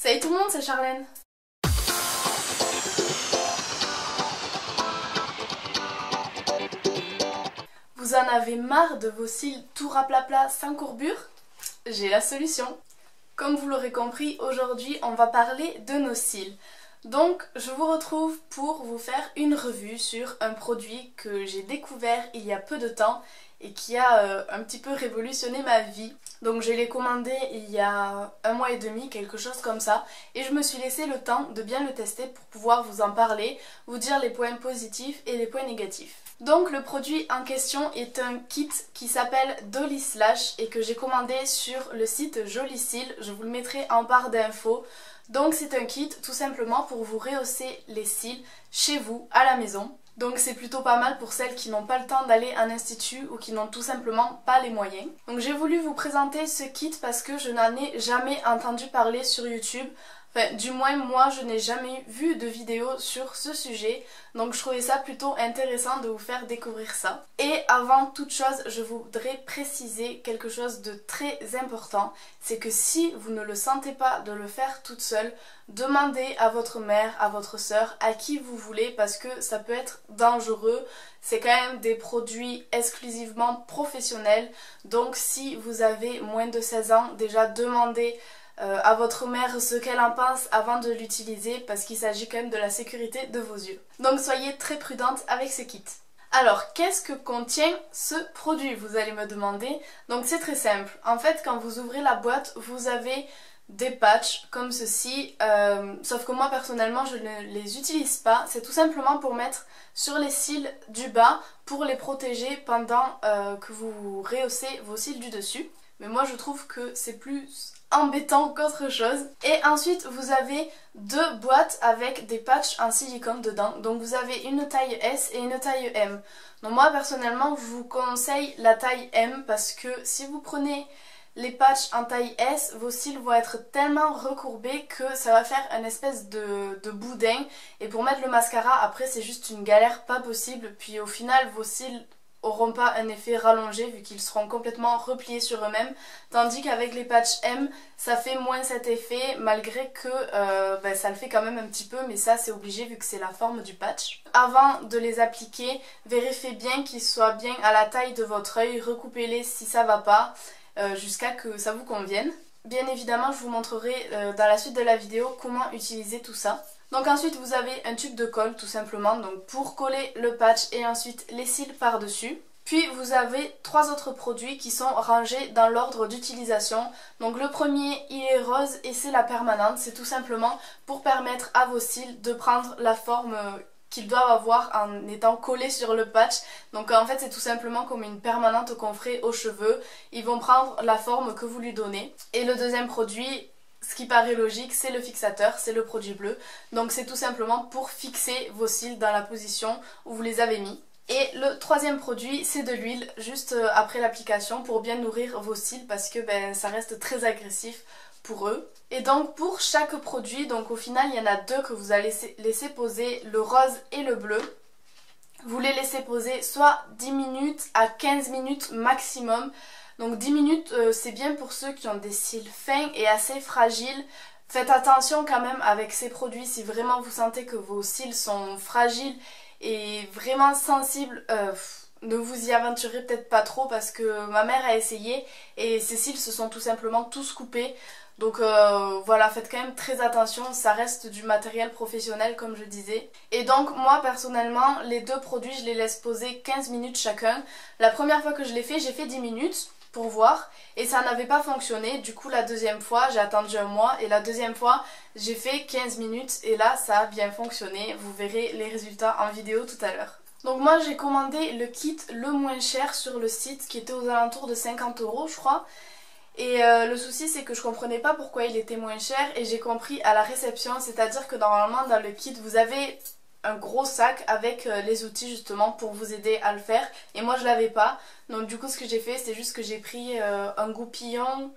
Salut tout le monde, c'est Charlène. Vous en avez marre de vos cils tout raplapla sans courbure? J'ai la solution. Comme vous l'aurez compris, aujourd'hui on va parler de nos cils. Donc je vous retrouve pour vous faire une revue sur un produit que j'ai découvert il y a peu de temps et qui a un petit peu révolutionné ma vie. Donc je l'ai commandé il y a 1 mois et demi, quelque chose comme ça, et je me suis laissé le temps de bien le tester pour pouvoir vous en parler, vous dire les points positifs et les points négatifs. Donc le produit en question est un kit qui s'appelle Dolly Slash et que j'ai commandé sur le site Joli Cils, je vous le mettrai en barre d'infos. Donc c'est un kit tout simplement pour vous rehausser les cils chez vous, à la maison. Donc c'est plutôt pas mal pour celles qui n'ont pas le temps d'aller à un institut ou qui n'ont tout simplement pas les moyens. Donc j'ai voulu vous présenter ce kit parce que je n'en ai jamais entendu parler sur YouTube. Enfin, du moins moi je n'ai jamais vu de vidéo sur ce sujet, donc je trouvais ça plutôt intéressant de vous faire découvrir ça. Et avant toute chose, je voudrais préciser quelque chose de très important, c'est que si vous ne le sentez pas de le faire toute seule, demandez à votre mère, à votre soeur, à qui vous voulez, parce que ça peut être dangereux. C'est quand même des produits exclusivement professionnels, donc si vous avez moins de 16 ans, déjà demandez à votre mère ce qu'elle en pense avant de l'utiliser parce qu'il s'agit quand même de la sécurité de vos yeux. Donc soyez très prudente avec ce kit. Alors qu'est-ce que contient ce produit, vous allez me demander. Donc c'est très simple. En fait quand vous ouvrez la boîte, vous avez des patchs comme ceci, sauf que moi personnellement je ne les utilise pas. C'est tout simplement pour mettre sur les cils du bas pour les protéger pendant que vous rehaussez vos cils du dessus. Mais moi je trouve que c'est plus embêtant qu'autre chose. Et ensuite vous avez 2 boîtes avec des patchs en silicone dedans. Donc vous avez une taille S et une taille M. Donc moi personnellement je vous conseille la taille M parce que si vous prenez les patchs en taille S, vos cils vont être tellement recourbés que ça va faire une espèce de boudin. Et pour mettre le mascara après c'est juste une galère pas possible. Puis au final vos cils auront pas un effet rallongé vu qu'ils seront complètement repliés sur eux-mêmes, tandis qu'avec les patchs M ça fait moins cet effet malgré que ça le fait quand même un petit peu, mais ça c'est obligé vu que c'est la forme du patch. Avant de les appliquer, vérifiez bien qu'ils soient bien à la taille de votre œil, recoupez-les si ça va pas jusqu'à que ça vous convienne. Bien évidemment je vous montrerai dans la suite de la vidéo comment utiliser tout ça. Donc ensuite vous avez un tube de colle tout simplement donc pour coller le patch et ensuite les cils par dessus. Puis vous avez 3 autres produits qui sont rangés dans l'ordre d'utilisation. Donc le premier il est rose et c'est la permanente, c'est tout simplement pour permettre à vos cils de prendre la forme qu'ils doivent avoir en étant collés sur le patch. Donc en fait c'est tout simplement comme une permanente qu'on ferait aux cheveux, ils vont prendre la forme que vous lui donnez. Et le deuxième produit, ce qui paraît logique, c'est le fixateur, c'est le produit bleu. Donc c'est tout simplement pour fixer vos cils dans la position où vous les avez mis. Et le troisième produit, c'est de l'huile, juste après l'application pour bien nourrir vos cils parce que ça reste très agressif pour eux. Et donc pour chaque produit, donc au final il y en a 2 que vous allez laisser poser, le rose et le bleu. Vous les laissez poser soit 10 minutes à 15 minutes maximum. Donc 10 minutes c'est bien pour ceux qui ont des cils fins et assez fragiles. Faites attention quand même avec ces produits si vraiment vous sentez que vos cils sont fragiles et vraiment sensibles. Ne vous y aventurez peut-être pas trop parce que ma mère a essayé et ses cils se sont tout simplement tous coupés. Donc voilà, faites quand même très attention, ça reste du matériel professionnel comme je disais. Et donc moi personnellement, les 2 produits je les laisse poser 15 minutes chacun. La première fois que je l'ai fait, j'ai fait 10 minutes pour voir et ça n'avait pas fonctionné. Du coup la deuxième fois, j'ai attendu 1 mois et la deuxième fois, j'ai fait 15 minutes et là ça a bien fonctionné. Vous verrez les résultats en vidéo tout à l'heure. Donc moi j'ai commandé le kit le moins cher sur le site qui était aux alentours de 50 € je crois. Et le souci c'est que je comprenais pas pourquoi il était moins cher et j'ai compris à la réception, c'est-à-dire que normalement dans le kit vous avez un gros sac avec les outils justement pour vous aider à le faire et moi je l'avais pas. Donc du coup ce que j'ai fait c'est juste que j'ai pris un goupillon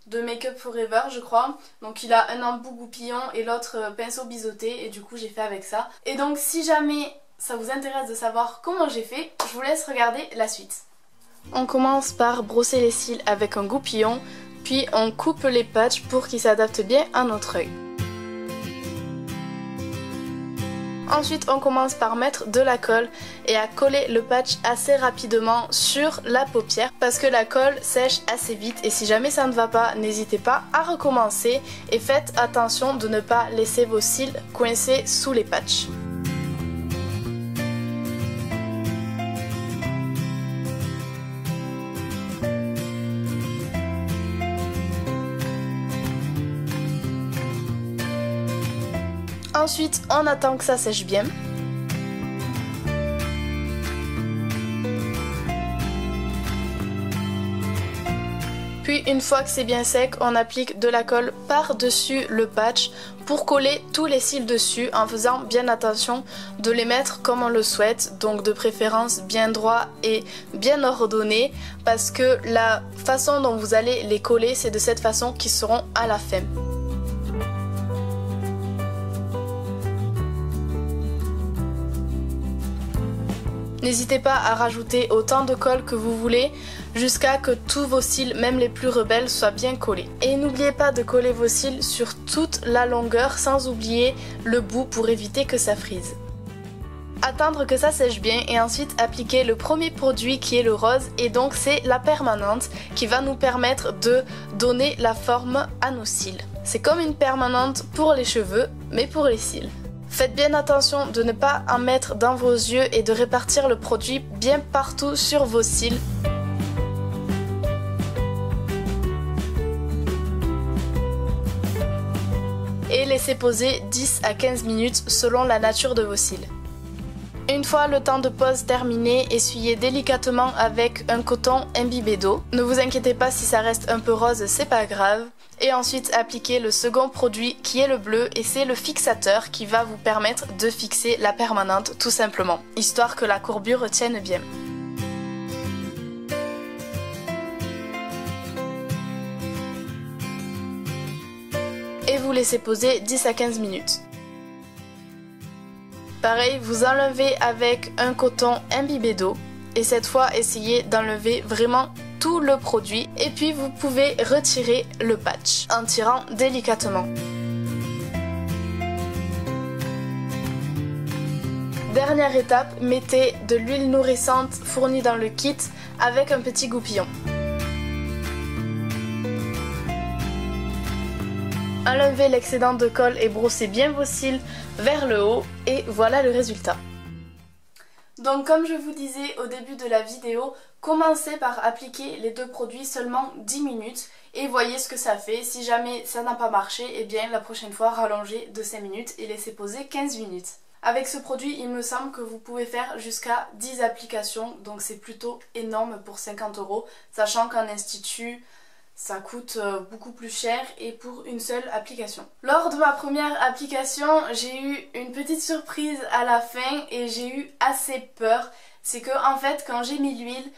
de Make Up Forever je crois. Donc il a un embout goupillon et l'autre pinceau biseauté et du coup j'ai fait avec ça. Et donc si jamais ça vous intéresse de savoir comment j'ai fait, je vous laisse regarder la suite. On commence par brosser les cils avec un goupillon, puis on coupe les patchs pour qu'ils s'adaptent bien à notre œil. Ensuite on commence par mettre de la colle et à coller le patch assez rapidement sur la paupière parce que la colle sèche assez vite et si jamais ça ne va pas, n'hésitez pas à recommencer et faites attention de ne pas laisser vos cils coincés sous les patchs. Ensuite, on attend que ça sèche bien. Puis une fois que c'est bien sec, on applique de la colle par-dessus le patch pour coller tous les cils dessus en faisant bien attention de les mettre comme on le souhaite, donc de préférence bien droit et bien ordonné parce que la façon dont vous allez les coller, c'est de cette façon qu'ils seront à la fin. N'hésitez pas à rajouter autant de colle que vous voulez jusqu'à que tous vos cils, même les plus rebelles, soient bien collés. Et n'oubliez pas de coller vos cils sur toute la longueur sans oublier le bout pour éviter que ça frise. Attendre que ça sèche bien et ensuite appliquer le premier produit qui est le rose et donc c'est la permanente qui va nous permettre de donner la forme à nos cils. C'est comme une permanente pour les cheveux mais pour les cils. Faites bien attention de ne pas en mettre dans vos yeux et de répartir le produit bien partout sur vos cils. Et laissez poser 10 à 15 minutes selon la nature de vos cils. Une fois le temps de pose terminé, essuyez délicatement avec un coton imbibé d'eau. Ne vous inquiétez pas si ça reste un peu rose, c'est pas grave. Et ensuite appliquez le second produit qui est le bleu et c'est le fixateur qui va vous permettre de fixer la permanente tout simplement, histoire que la courbure tienne bien. Et vous laissez poser 10 à 15 minutes. Pareil, vous enlevez avec un coton imbibé d'eau et cette fois essayez d'enlever vraiment tout le produit et puis vous pouvez retirer le patch en tirant délicatement. Dernière étape, mettez de l'huile nourrissante fournie dans le kit avec un petit goupillon. Enlevez l'excédent de colle et brossez bien vos cils vers le haut et voilà le résultat. Donc comme je vous disais au début de la vidéo, commencez par appliquer les deux produits seulement 10 minutes et voyez ce que ça fait. Si jamais ça n'a pas marché, eh bien la prochaine fois rallongez de 5 minutes et laissez poser 15 minutes. Avec ce produit, il me semble que vous pouvez faire jusqu'à 10 applications, donc c'est plutôt énorme pour 50 €, sachant qu'en institut, ça coûte beaucoup plus cher et pour une seule application. Lors de ma première application, j'ai eu une petite surprise à la fin et j'ai eu assez peur. C'est que en fait, quand j'ai mis l'huile,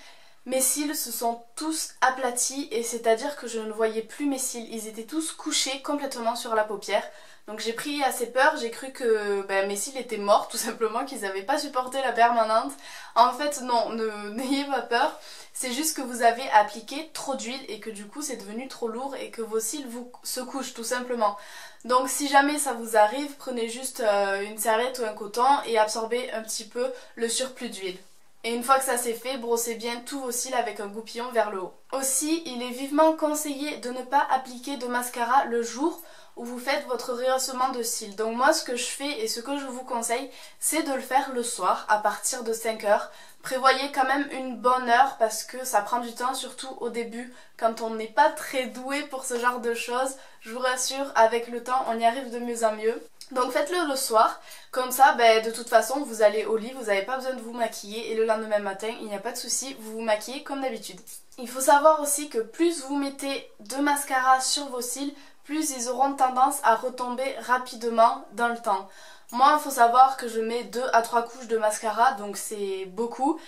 mes cils se sont tous aplatis et c'est-à-dire que je ne voyais plus mes cils. Ils étaient tous couchés complètement sur la paupière. Donc j'ai pris assez peur, j'ai cru que mes cils étaient morts tout simplement, qu'ils n'avaient pas supporté la permanente. En fait non, n'ayez pas peur, c'est juste que vous avez appliqué trop d'huile et que du coup c'est devenu trop lourd et que vos cils se couchent tout simplement. Donc si jamais ça vous arrive, prenez juste une serviette ou un coton et absorbez un petit peu le surplus d'huile. Et une fois que ça c'est fait, brossez bien tous vos cils avec un goupillon vers le haut. Aussi, il est vivement conseillé de ne pas appliquer de mascara le jour où vous faites votre rehaussement de cils. Donc moi ce que je fais et ce que je vous conseille, c'est de le faire le soir à partir de 5 h. Prévoyez quand même une bonne heure parce que ça prend du temps, surtout au début quand on n'est pas très doué pour ce genre de choses. Je vous rassure, avec le temps on y arrive de mieux en mieux. Donc faites-le le soir, comme ça de toute façon vous allez au lit, vous n'avez pas besoin de vous maquiller et le lendemain matin il n'y a pas de souci, vous vous maquillez comme d'habitude. Il faut savoir aussi que plus vous mettez de mascara sur vos cils, plus ils auront tendance à retomber rapidement dans le temps. Moi il faut savoir que je mets 2 à 3 couches de mascara, donc c'est beaucoup,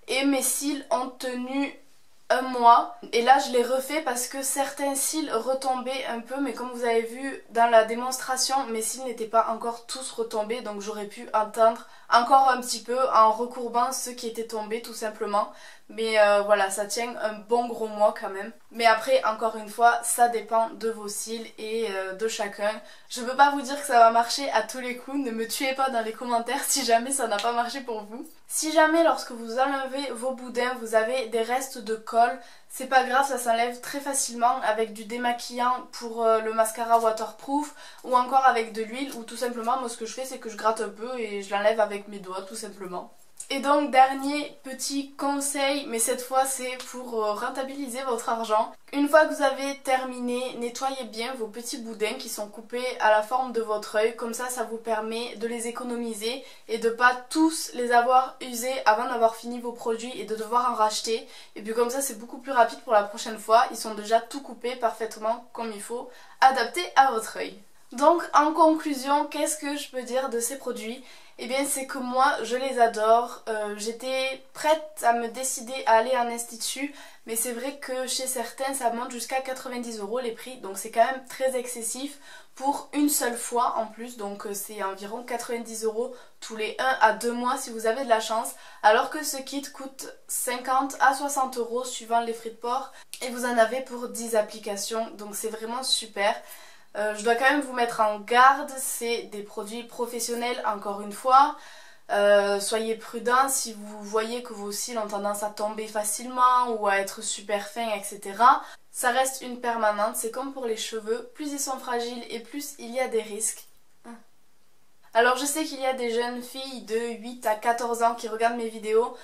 et mes cils ont tenu un mois et là je les refais parce que certains cils retombaient un peu, mais comme vous avez vu dans la démonstration, mes cils n'étaient pas encore tous retombés, donc j'aurais pu attendre encore un petit peu en recourbant ceux qui étaient tombés tout simplement. Mais voilà, ça tient un bon gros mois quand même. Mais après, encore une fois, ça dépend de vos cils et de chacun. Je ne peux pas vous dire que ça va marcher à tous les coups. Ne me tuez pas dans les commentaires si jamais ça n'a pas marché pour vous. Si jamais lorsque vous enlevez vos boudins, vous avez des restes de colle, c'est pas grave, ça s'enlève très facilement avec du démaquillant pour le mascara waterproof ou encore avec de l'huile, ou tout simplement moi ce que je fais c'est que je gratte un peu et je l'enlève avec mes doigts tout simplement. Et donc dernier petit conseil, mais cette fois c'est pour rentabiliser votre argent. Une fois que vous avez terminé, nettoyez bien vos petits boudins qui sont coupés à la forme de votre œil. Comme ça vous permet de les économiser et de pas tous les avoir usés avant d'avoir fini vos produits et de devoir en racheter. Et puis comme ça c'est beaucoup plus rapide pour la prochaine fois. Ils sont déjà tout coupés parfaitement comme il faut, adaptés à votre œil. Donc en conclusion, qu'est-ce que je peux dire de ces produits ? Eh bien c'est que moi je les adore, j'étais prête à me décider à aller en institut, mais c'est vrai que chez certains ça monte jusqu'à 90 € les prix, donc c'est quand même très excessif pour une seule fois en plus, donc c'est environ 90 € tous les 1 à 2 mois si vous avez de la chance, alors que ce kit coûte 50 à 60 € suivant les frais de port, et vous en avez pour 10 applications, donc c'est vraiment super. Je dois quand même vous mettre en garde, c'est des produits professionnels encore une fois. Soyez prudents si vous voyez que vos cils ont tendance à tomber facilement ou à être super fins, etc. Ça reste une permanente, c'est comme pour les cheveux, plus ils sont fragiles et plus il y a des risques. Alors je sais qu'il y a des jeunes filles de 8 à 14 ans qui regardent mes vidéos.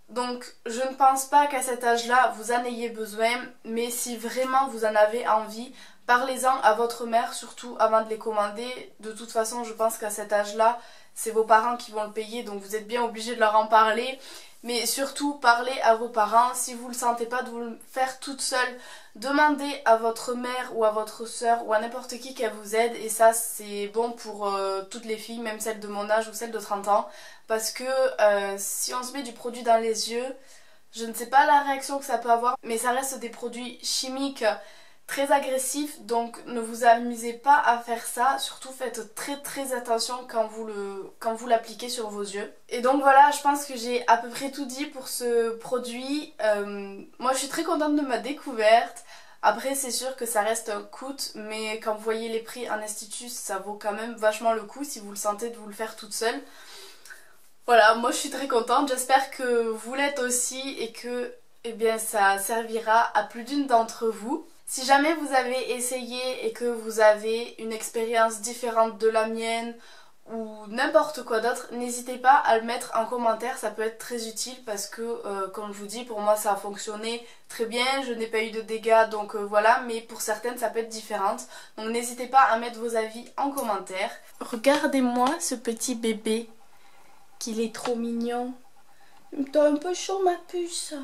Donc je ne pense pas qu'à cet âge-là vous en ayez besoin, mais si vraiment vous en avez envie, parlez-en à votre mère surtout avant de les commander. De toute façon je pense qu'à cet âge-là c'est vos parents qui vont le payer, donc vous êtes bien obligé de leur en parler. Mais surtout parlez à vos parents, si vous ne le sentez pas de vous le faire toute seule, demandez à votre mère ou à votre soeur ou à n'importe qui qu'elle vous aide. Et ça c'est bon pour toutes les filles, même celles de mon âge ou celles de 30 ans. Parce que si on se met du produit dans les yeux, je ne sais pas la réaction que ça peut avoir, mais ça reste des produits chimiques très agressifs, donc ne vous amusez pas à faire ça, surtout faites très attention quand vous l'appliquez sur vos yeux. Et donc voilà, je pense que j'ai à peu près tout dit pour ce produit. Moi je suis très contente de ma découverte. Après c'est sûr que ça reste un coût, mais quand vous voyez les prix en institut, ça vaut quand même vachement le coup si vous le sentez de vous le faire toute seule. Voilà, moi je suis très contente, j'espère que vous l'êtes aussi et que eh bien, ça servira à plus d'une d'entre vous. Si jamais vous avez essayé et que vous avez une expérience différente de la mienne ou n'importe quoi d'autre, n'hésitez pas à le mettre en commentaire, ça peut être très utile parce que comme je vous dis, pour moi ça a fonctionné très bien, je n'ai pas eu de dégâts donc voilà, mais pour certaines ça peut être différent. Donc n'hésitez pas à mettre vos avis en commentaire. Regardez-moi ce petit bébé, qu'il est trop mignon. T'as un peu chaud ma puce.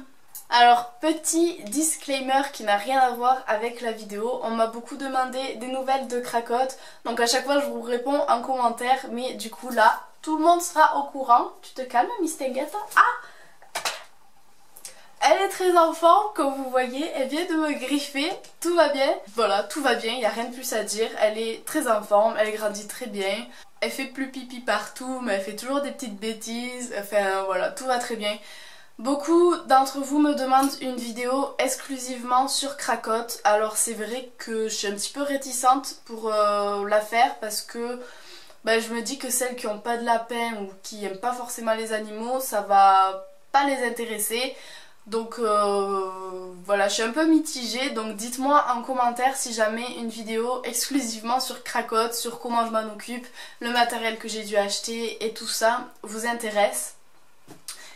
Alors petit disclaimer qui n'a rien à voir avec la vidéo, on m'a beaucoup demandé des nouvelles de Cracotte, donc à chaque fois je vous réponds en commentaire, mais du coup là tout le monde sera au courant. Tu te calmes Miss Tenguette? Ah, elle est très en forme comme vous voyez, elle vient de me griffer, tout va bien. Voilà, tout va bien, il n'y a rien de plus à dire, elle est très en forme, elle grandit très bien. Elle fait plus pipi partout, mais elle fait toujours des petites bêtises, enfin voilà, tout va très bien. Beaucoup d'entre vous me demandent une vidéo exclusivement sur Cracotte, alors c'est vrai que je suis un petit peu réticente pour la faire parce que je me dis que celles qui n'ont pas de lapin ou qui n'aiment pas forcément les animaux, ça va pas les intéresser. Donc voilà, je suis un peu mitigée, donc dites-moi en commentaire si jamais une vidéo exclusivement sur Cracotte, sur comment je m'en occupe, le matériel que j'ai dû acheter et tout ça vous intéresse.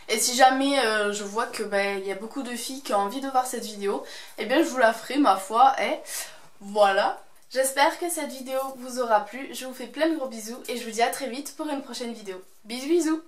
Et si jamais je vois que il y a beaucoup de filles qui ont envie de voir cette vidéo, eh bien je vous la ferai ma foi, et voilà. J'espère que cette vidéo vous aura plu, je vous fais plein de gros bisous et je vous dis à très vite pour une prochaine vidéo. Bisous bisous.